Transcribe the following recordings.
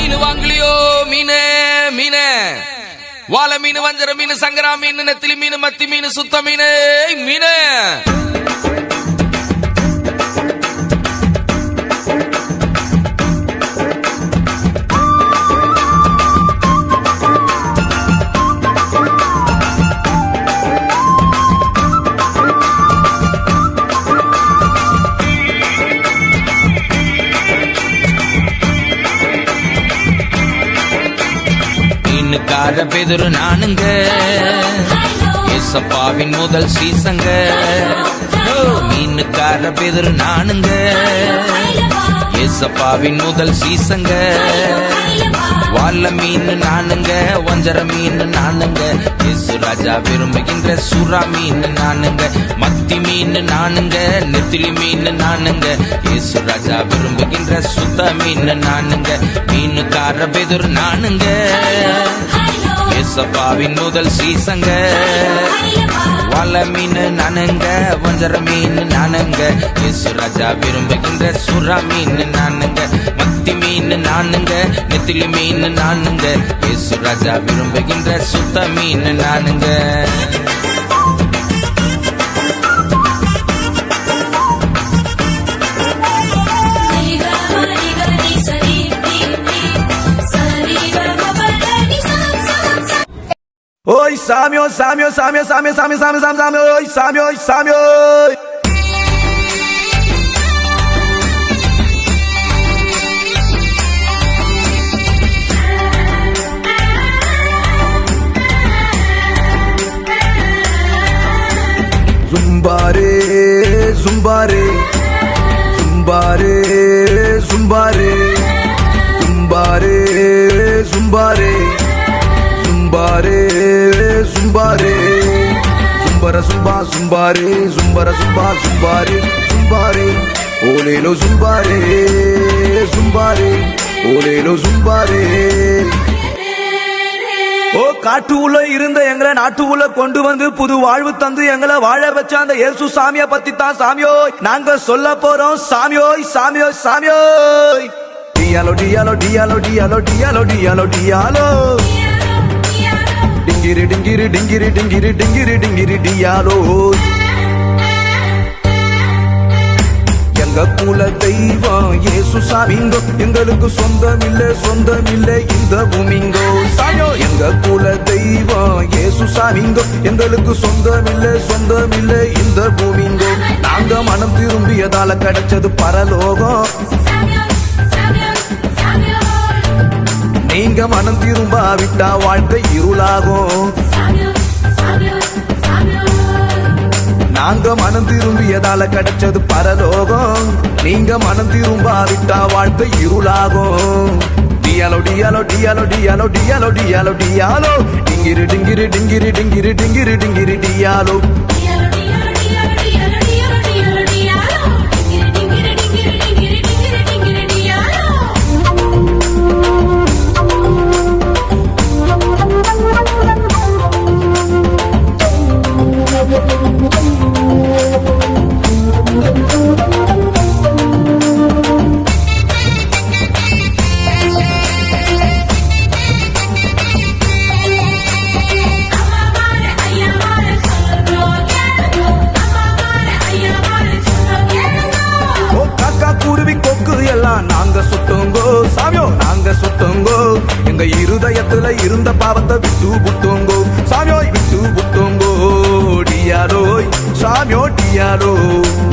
மீன் வாங்கலையோ? மீனே மீனே, வாழை மீன், வஞ்சர மீன், சங்கரா மீன், நெத்திலி மீன், மத்தி மீன், சுத்த மீனே மீனே. மீனுக்கார பெதுரு நானுங்க, ஏசப்பாவின் முதல் சீசங்க. மீனுக்கார பெதுரு நானுங்க, ஏசப்பாவின் முதல் சீசங்க. வாழ மீன் நானுங்க, வஞ்சர மீன் நானுங்க, இயேசு ராஜா விரும்புகின்ற சுறா மீன் நானுங்க. மத்தி மீன் நானுங்க, நெத்திலி மீன் நானுங்க, இயேசு ராஜா விரும்புகின்ற சுத்த மீன் நானுங்க. மீனுக்கார பெதுரு நானுங்க, ஏசப்பாவின் முதல் சீசங்க. வாழ மீன் நானுங்க, வஞ்சர மீன் நானுங்க, இயேசு ராஜா விரும்புகின்ற சுறா மீன் நானுங்க. மத்தி மீன் நானுங்க, நெத்திலி மீன் நானுங்க, இயேசு ராஜா விரும்புகின்ற சுத்த மீன் நானுங்க. Oi, Samio, Samio, Samio, Samio, Samio, Samio, Samio, Samio, oi, Samio, oi, Samio. Zumbare, zumbare, zumbare, zumbare, zumbare, zumbare. Zumbare, zumbare, zumbara zumba, zumbare, zumbara zumba, zumbare, zumbare, olelo zumbare, zumbare, olelo zumbare. ஓ காட்டு உள்ள இருந்த எங்களை நாட்டு உள்ள கொண்டு வந்து புது வாழ்வு தந்து எங்களை வாழ வச்ச அந்த இயேசு சாமியை பத்தி தான் சாமியோ நாங்க சொல்ல போறோம். சாமியோ சாமியோ சாமியோ. டியாலோ டியாலோ டியாலோ டியாலோ டியாலோ டியாலோ டியாலோ. டிங்கிரி டிங்கிரி டிங்கிரி டிங்கிரி டிங்கிரி டிங்கிரி டியாலோ. எங்க குல தெய்வம் இயேசு சாமிங்கோ, எங்களுக்கு சொந்தமில்லை சொந்தமில்லை இந்த பூமிங்கோ. சாமியோ எங்க குல தெய்வம் இயேசு சாமிங்கோ, எங்களுக்கு சொந்தமில்லை சொந்தமில்லை இந்த பூமிங்கோ. நாங்க மனம் திரும்பியதால கிடைச்சது பரலோகம், நீங்க மனம் திரும்பாவிட்டா வாழ்க்கை இருளாகும். நாங்க மனம் திரும்பியதால கிடைச்சது பரலோகம், நீங்க மனம் திரும்பாவிட்டா வாழ்க்கை இருளாகும். டியாலோ டியாலோ டியாலோ டியாலோ டியாலோ டியாலோ டியாலோ. டிங்கிரி டிங்கிரி டிங்கிரி டிங்கிரி டிங்கிரி டிங்கிரி டியாலோ. நாங்க சுட்டுங்கோ சாமியோ நாங்க சுட்டுங்கோ, எங்க இருதயத்துல இருந்த பாவத்தை விட்டு புட்டுங்கோ சாமியோ விட்டு புட்டுங்கோ. டியாலோய் சாமியோ டியாலோ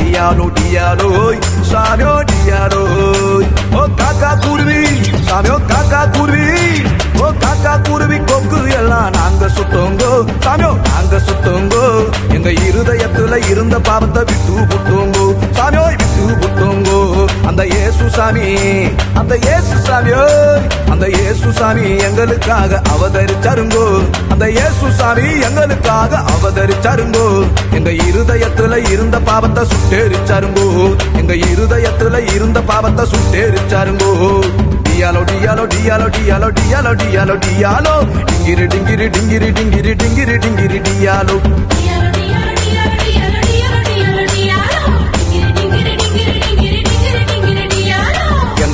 டியாலோ டியாலோய் சாமியோ டியாலோய். ஓ காக்கா குருவி சாமியோ காக்கா குருவி, ஓ காக்கா குருவி கொக்கு எல்லாம் நாங்க சுட்டுங்கோ சாமியோ நாங்க சுட்டுங்கோ, எங்க இருதயத்துல இருந்த பாவத்தை விட்டு புட்டுங்கோ சாமியோ விட்டு புட்டுங்கோ. அந்த இயேசு சாமி அந்த இயேசு சாமியோ அந்த இயேசு சாமி எங்களுக்காக அவதரிச்சாருங்கோ, அந்த இயேசு சாமி எங்களுக்காக அவதரிச்சாருங்கோ. எங்க இருதயத்துல இருந்த பாவத்தை சுட்டேரிச்சாருங்கோ, எங்க இருதயத்துல இருந்த பாவத்தை சுட்டேரிச்சாருங்கோ. டியாலோ டியாலோ டியாலோ டியாலோ டியாலோ டியாலோ டியாலோ. டிங்கிரி டிங்கிரி டிங்கிரி டிங்கிரி டிங்கிரி டிங்கிரி டியாலோ.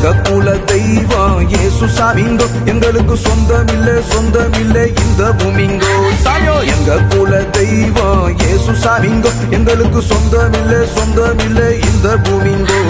எங்க குல தெய்வம் இயேசு சாமிங்கோ எங்களுக்கு சொந்தமில்லை இந்த பூமிங்கோ சாமியோ எங்க குல தெய்வம் இயேசு சாமிங்கோ எங்களுக்கு சொந்தமில்லை இந்த பூமிங்கோ